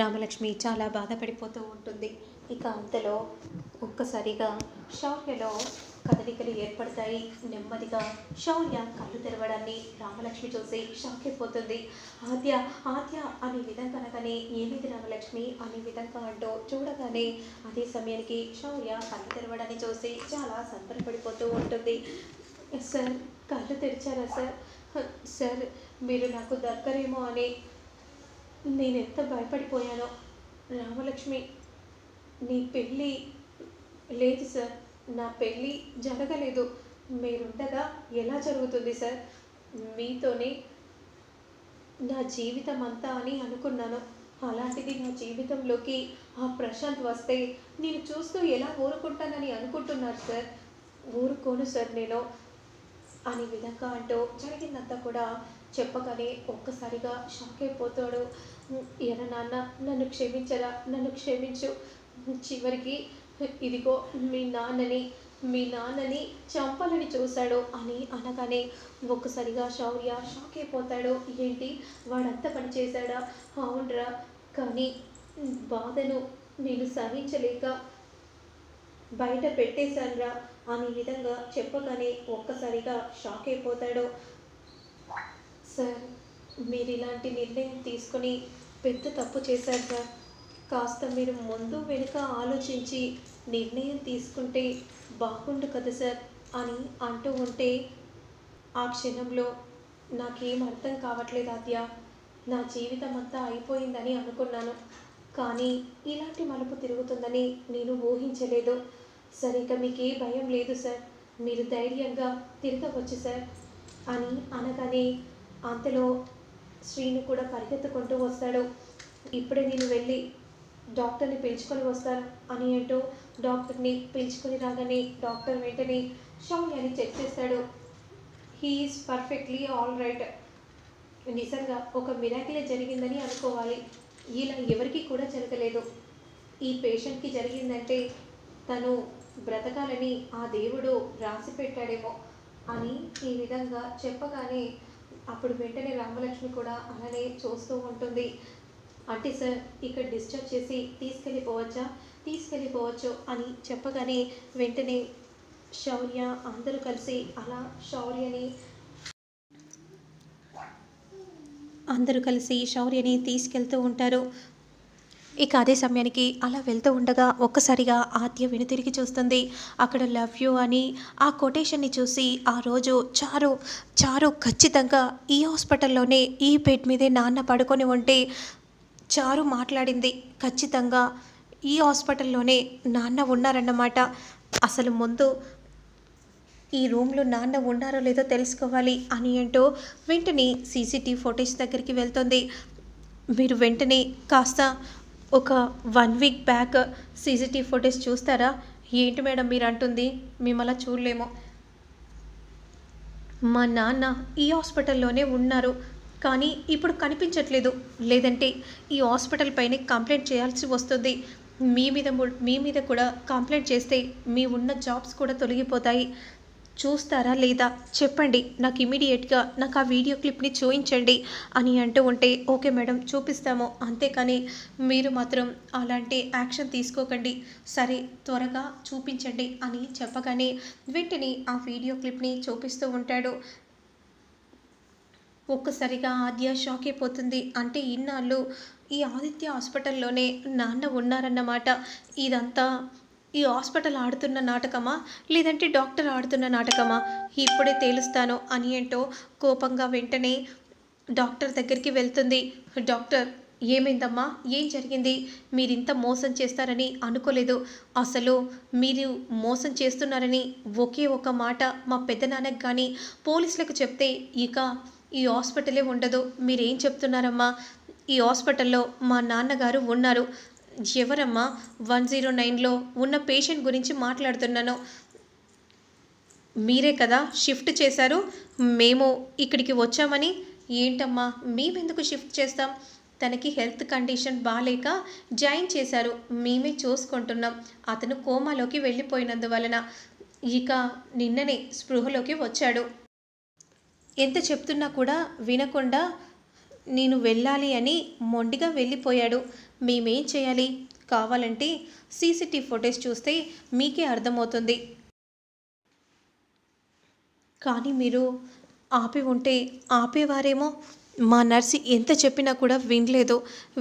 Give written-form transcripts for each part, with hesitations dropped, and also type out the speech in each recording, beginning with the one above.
రామలక్ష్మి చాలా బాధపడిపోతూ ఉంటుంది. ఇక అంతలో ఒక్కసారిగా శౌర్యలో కదలికలు ఏర్పడతాయి. నెమ్మదిగా శౌర్య కళ్ళు తెరవడాన్ని రామలక్ష్మి చూసి షాక్ అయిపోతుంది. ఆద్య ఆద్య అనే విధంగా అనగానే ఏమిటి రామలక్ష్మి అనే విధంగా అంటూ చూడగానే అదే సమయానికి శౌర్య కళ్ళు తెరవడాన్ని చూసి చాలా సంబరపడిపోతూ ఉంటుంది. సార్, కళ్ళు తెరిచారా సార్? సార్, మీరు నాకు దగ్గరేమో అని నేను ఎంత భయపడిపోయానో. రామలక్ష్మి, నీ పెళ్ళి లేదు సార్, నా పెళ్ళి జరగలేదు. మీరుండగా ఎలా జరుగుతుంది సార్? మీతోనే నా జీవితం అంతా అని అనుకున్నాను. అలాంటిది నా జీవితంలోకి ఆ ప్రశాంత్ వస్తే నేను చూస్తూ ఎలా ఊరుకుంటానని అనుకుంటున్నారు సార్. ఊరుకోను సార్ నేను అనే విధంగా అంటూ జరిగిందంతా కూడా చెప్పగానే ఒక్కసారిగా షాక్ అయిపోతాడు. ఎరా నాన్న, నన్ను క్షమించరా, నన్ను క్షమించు. చివరికి ఇదిగో మీ నాన్నని చంపాలని చూశాడు అని అనగానే ఒక్కసారిగా శౌర్య షాక్ అయిపోతాడు. ఏంటి, వాడంతా పని చేశాడా? అవునరా, కానీ బాధను నేను సహించలేక బయట పెట్టేశానురా అనే విధంగా చెప్పగానే ఒక్కసారిగా షాక్ అయిపోతాడు. సార్, మీరు ఇలాంటి నిర్ణయం తీసుకొని పెద్ద తప్పు చేశారు సార్. కాస్త మీరు ముందు వెనుక ఆలోచించి నిర్ణయం తీసుకుంటే బాగుండు కదా సార్ అని అంటూ ఉంటే ఆ క్షణంలో నాకేం అర్థం కావట్లేదు ఆద్య. నా జీవితం అంతా అయిపోయిందని అనుకున్నాను, కానీ ఇలాంటి మలుపు తిరుగుతుందని నేను ఊహించలేదు. సరే, ఇక మీకే భయం లేదు సార్, మీరు ధైర్యంగా తిరగవచ్చు సార్ అని అనగానే అంతలో శ్రీను కూడా పరిగెత్తుకుంటూ వస్తాడు. ఇప్పుడే నేను వెళ్ళి డాక్టర్ని పిలుచుకొని వస్తాను అని అంటూ డాక్టర్ని పిలుచుకొని రాగానే డాక్టర్ వెంటనే శౌర్యాన్ని చెక్ చేస్తాడు. He's perfectly all right. నిజంగా ఒక మిరాకిలే జరిగిందని అనుకోవాలి. ఇలా ఎవరికి కూడా జరగలేదు. ఈ పేషెంట్కి జరిగిందంటే తను బ్రతకాలని ఆ దేవుడు రాసి పెట్టాడేమో అని ఈ విధంగా చెప్పగానే అప్పుడు వెంటనే రామలక్ష్మి కూడా అలానే చూస్తూ ఉంటుంది. అంటే సార్, ఇక్కడ డిశ్చార్జ్ చేసి తీసుకెళ్ళిపోవచ్చు అని చెప్పగానే వెంటనే శౌర్య అందరూ కలిసి అలా శౌర్యని తీసుకెళ్తూ ఉంటారు. ఇక అదే సమయానికి అలా వెళ్తూ ఉండగా ఒక్కసారిగా ఆద్య వెనుతిరిగి చూస్తుంది. అక్కడ లవ్ యూ అని ఆ కొటేషన్ని చూసి ఆ రోజు చారు ఖచ్చితంగా ఈ హాస్పిటల్లోనే ఈ బెడ్ మీదే నాన్న పడుకొని ఉంటే చారు మాట్లాడింది. ఖచ్చితంగా ఈ హాస్పిటల్లోనే నాన్న ఉన్నారన్నమాట. అసలు ముందు ఈ రూమ్లో నాన్న ఉన్నారో లేదో తెలుసుకోవాలి అని అంటూ వెంటనే సీసీటీవీ ఫుటేజ్ దగ్గరికి వెళ్తుంది. మీరు వెంటనే కాస్త ఒక 1 వీక్ బ్యాక్ సీసీటీవీ ఫుటేజ్ చూస్తారా? ఏంటి మేడం మీరు అంటుంది? మేము అలా చూడలేము. మా నాన్న ఈ హాస్పిటల్లోనే ఉన్నారు, కానీ ఇప్పుడు కనిపించట్లేదు. లేదంటే ఈ హాస్పిటల్ పైనే కంప్లైంట్ చేయాల్సి వస్తుంది. మీ మీద కూడా కంప్లైంట్ చేస్తే మీ ఉన్న జాబ్స్ కూడా తొలగిపోతాయి. చూస్తారా లేదా చెప్పండి, నాకు ఇమీడియట్గా నాకు ఆ వీడియో క్లిప్ని చూపించండి అని అంటూ ఉంటే ఓకే మేడం చూపిస్తాము, అంతేకాని మీరు మాత్రం అలాంటి యాక్షన్ తీసుకోకండి, సరే త్వరగా చూపించండి అని చెప్పగానే వెంటనే ఆ వీడియో క్లిప్ని చూపిస్తూ ఉంటాడు. ఒక్కసారిగా ఆద్య షాక్ అయిపోతుంది. అంటే ఇన్నాళ్ళు ఈ ఆదిత్య హాస్పిటల్లోనే నాన్న ఉన్నారన్నమాట. ఇదంతా ఈ హాస్పిటల్ ఆడుతున్న నాటకమా, లేదంటే డాక్టర్ ఆడుతున్న నాటకమా, ఇప్పుడే తేలుస్తాను అని అంటూ కోపంగా వెంటనే డాక్టర్ దగ్గరికి వెళ్తుంది. డాక్టర్, ఏమైందమ్మా, ఏం జరిగింది? మీరింత మోసం చేస్తారని అనుకోలేదు. అసలు మీరు మోసం చేస్తున్నారని ఒకే ఒక మాట మా పెద్దనాన్నకు కానీ పోలీసులకు చెప్తే ఇక ఈ హాస్పిటలే ఉండదు. మీరేం చెప్తున్నారమ్మా? ఈ హాస్పిటల్లో మా నాన్నగారు ఉన్నారు. ఎవరమ్మా? 109లో ఉన్న పేషెంట్ గురించి మాట్లాడుతున్నాను. మీరే కదా షిఫ్ట్ చేశారు, మేము ఇక్కడికి వచ్చామని. ఏంటమ్మా, మేమెందుకు షిఫ్ట్ చేస్తాం? తనకి హెల్త్ కండిషన్ బాగాలేక జాయిన్ చేశారు, మేమే చూసుకుంటున్నాం. అతను కోమాలోకి వెళ్ళిపోయినందువలన ఇక నిన్ననే స్పృహలోకి వచ్చాడు. ఎంత చెప్తున్నా కూడా వినకుండా నేను వెళ్ళాలి అని మొండిగా వెళ్ళిపోయాడు. మేమేం చేయాలి? కావాలంటే సీసీటీవీ ఫుటేజ్ చూస్తే మీకే అర్థమవుతుంది. కానీ మీరు ఆపి ఉంటే ఆపేవారేమో. మా నర్సి ఎంత చెప్పినా కూడా వినలేదు.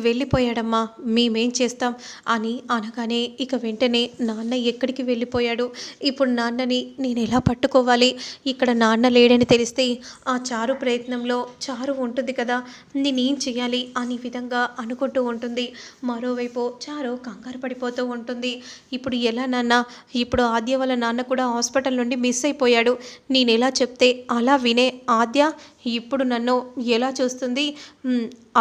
వెళ్ళిపోయాడమ్మా, మేమేం చేస్తాం అని అనగానే ఇక వెంటనే నాన్న ఎక్కడికి వెళ్ళిపోయాడు? ఇప్పుడు నాన్నని నేను ఎలా పట్టుకోవాలి? ఇక్కడ నాన్న లేడని తెలిస్తే ఆ చారు ప్రయత్నంలో చారు ఉంటుంది కదా, నేనేం చేయాలి అని విధంగా అనుకుంటూ ఉంటుంది. మరోవైపు చారు కంగారు పడిపోతూ ఉంటుంది. ఇప్పుడు ఎలా నాన్న? ఇప్పుడు ఆద్య వాళ్ళ నాన్న కూడా హాస్పిటల్ నుండి మిస్ అయిపోయాడు. నేను ఎలా చెప్తే అలా వినే ఆద్య ఇప్పుడు నన్ను ఎలా చూస్తుంది?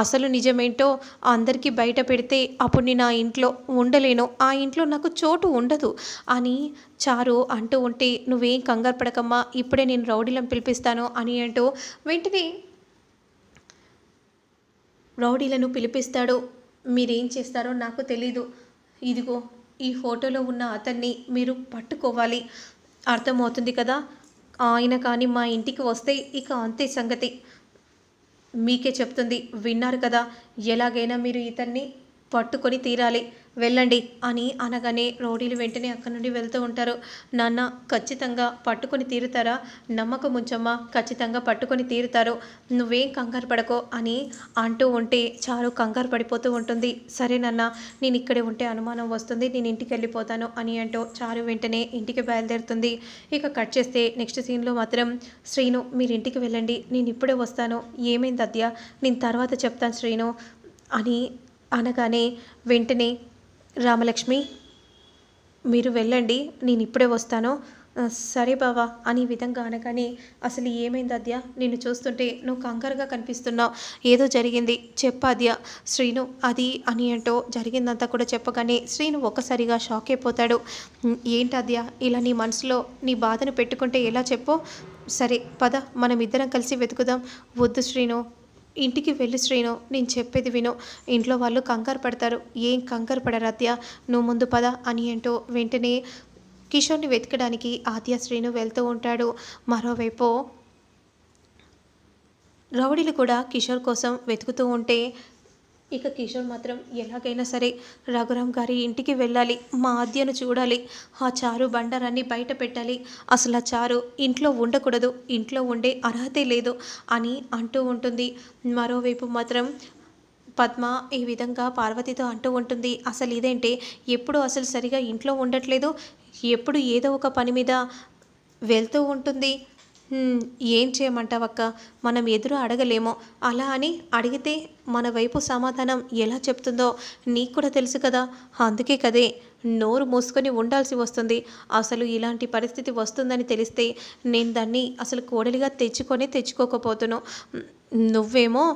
అసలు నిజమేంటో అందరికీ బయట పెడితే అప్పుడు నేను ఆ ఇంట్లో ఉండలేను, ఆ ఇంట్లో నాకు చోటు ఉండదు అని చారు అంటూ ఉంటే, నువ్వేం కంగారు పడకమ్మా, ఇప్పుడే నేను రౌడీలను పిలిపిస్తాను అని అంటూ వెంటనే రౌడీలను పిలిపిస్తాడు. మీరేం చేస్తారో నాకు తెలీదు. ఇదిగో ఈ ఫోటోలో ఉన్న అతన్ని మీరు పట్టుకోవాలి. అర్థమవుతుంది కదా? ఆయన కానీ మా ఇంటికి వస్తే ఇక అంతే సంగతి. మీకే చెప్తుంది, విన్నారు కదా? ఎలాగైనా మీరు ఇతన్ని పట్టుకొని తీరాలి, వెళ్ళండి అని అనగానే రౌడీలు వెంటనే అక్కడి నుండి వెళ్తూ ఉంటారు. నాన్న, ఖచ్చితంగా పట్టుకొని తీరుతారా? నమ్మకం ఉంచమ్మా, ఖచ్చితంగా పట్టుకొని తీరుతారు, నువ్వేం కంగారు పడకో అని అంటూ ఉంటే చారు కంగారు పడిపోతూ ఉంటుంది. సరే నాన్న, నేను ఇక్కడే ఉంటే అనుమానం వస్తుంది, నేను ఇంటికి వెళ్ళిపోతాను అని అంటూ చారు వెంటనే ఇంటికి బయలుదేరుతుంది. ఇక కట్ చేస్తే నెక్స్ట్ సీన్లో మాత్రం శ్రీను, మీరు ఇంటికి వెళ్ళండి, నేను ఇప్పుడే వస్తాను. ఏమైంది అద్య? నేను తర్వాత చెప్తాను శ్రీను అని అనగానే వెంటనే రామలక్ష్మి, మీరు వెళ్ళండి, నేను ఇప్పుడే వస్తాను. సరే బావా అని విధంగా అనగానే, అసలు ఏమైంది అద్య? నిన్ను చూస్తుంటే నువ్వు కంగారుగా కనిపిస్తున్నావు, ఏదో జరిగింది చెప్పాద్య. శ్రీను అది అని అంటూ జరిగిందంతా కూడా చెప్పగానే శ్రీను ఒక్కసారిగా షాక్ అయిపోతాడు. ఏంటద్య ఇలా నీ మనసులో నీ బాధను పెట్టుకుంటే ఎలా చెప్పు? సరే పద, మనం ఇద్దరం కలిసి వెతుకుదాం. వద్దు శ్రీను, ఇంటికి వెళ్ళి శ్రీను, నేను చెప్పేది విను, ఇంట్లో వాళ్ళు కంగారు పడతారు. ఏం కంగారు పడరు అద్య, నువ్వు ముందు పద అని అంటూ వెంటనే కిషోర్ని వెతకడానికి ఆద్య శ్రీను వెళ్తూ ఉంటాడు. మరోవైపు రౌడీలు కూడా కిషోర్ కోసం వెతుకుతూ ఉంటే ఇక కిషోర్ మాత్రం ఎలాగైనా సరే రఘురామ్ గారి ఇంటికి వెళ్ళాలి, మా ఆద్యను చూడాలి, ఆ చారు బండారాన్ని బయట పెట్టాలి, అసలు ఆ చారు ఇంట్లో ఉండకూడదు, ఇంట్లో ఉండే అర్హతే లేదు అని అంటూ ఉంటుంది. మరోవైపు మాత్రం పద్మ ఈ విధంగా పార్వతితో అంటూ ఉంటుంది, అసలు ఇదేంటే ఎప్పుడు అసలు సరిగా ఇంట్లో ఉండట్లేదు, ఎప్పుడు ఏదో ఒక పని మీద వెళ్తూ ఉంటుంది. ఏం చేయమంటావక్క, మనం ఎదురు అడగలేమో, అలా అని అడిగితే మన వైపు సమాధానం ఎలా చెప్తుందో నీకు కూడా తెలుసు కదా, అందుకే కదే నోరు మూసుకొని ఉండాల్సి వస్తుంది. అసలు ఇలాంటి పరిస్థితి వస్తుందని తెలిస్తే నేను దాన్ని అసలు కోడలిగా తెచ్చుకోకపోతును. నువ్వేమో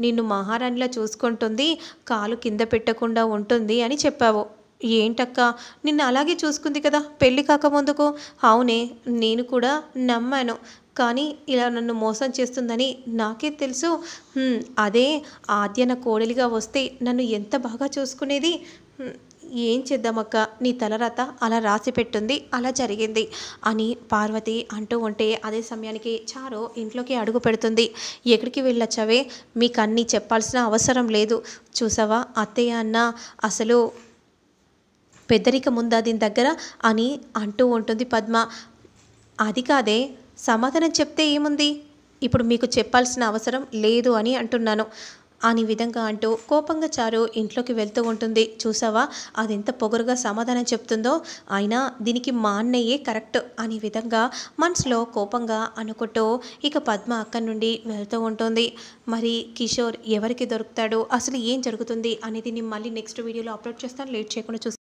నిన్ను మహారాణిలా చూసుకుంటుంది, కాలు కింద పెట్టకుండా ఉంటుంది అని చెప్పావు. ఏంటక్క, నిన్ను అలాగే చూసుకుంది కదా పెళ్ళి కాకముందుకు? అవునే, నేను కూడా నమ్మాను, కానీ ఇలా నన్ను మోసం చేస్తుందని నాకే తెలుసు. అదే ఆద్యన కోడలిగా వస్తే నన్ను ఎంత బాగా చూసుకునేది. ఏం చేద్దామక్క, నీ తలరాత అలా రాసి పెట్టుంది, అలా జరిగింది అని పార్వతి అంటూ ఉంటే అదే సమయానికి చారు ఇంట్లోకి అడుగు పెడుతుంది. ఎక్కడికి వెళ్ళొచ్చావే? మీకు అన్నీ చెప్పాల్సిన అవసరం లేదు. చూసావా అత్తయ్య అన్న అసలు పెద్దరికం ఉందా దీని దగ్గర అని అంటూ ఉంటుంది పద్మ. అది కాదే, సమాధానం చెప్తే ఏముంది, ఇప్పుడు మీకు చెప్పాల్సిన అవసరం లేదు అని అంటున్నాను అని విధంగా అంటూ కోపంగా చారు ఇంట్లోకి వెళ్తూ ఉంటుంది. చూసావా అదెంత పొగరుగా సమాధానం చెప్తుందో, అయినా దీనికి మా అన్నయ్యే కరెక్ట్ అని విధంగా మనసులో కోపంగా అనుకుంటూ ఇక పద్మ అక్కడి నుండి వెళ్తూ ఉంటుంది. మరి కిషోర్ ఎవరికి దొరుకుతాడు, అసలు ఏం జరుగుతుంది అనేది నేను మళ్ళీ నెక్స్ట్ వీడియోలో అప్లోడ్ చేస్తాను. లేట్ చేయకుండా చూస్తాను.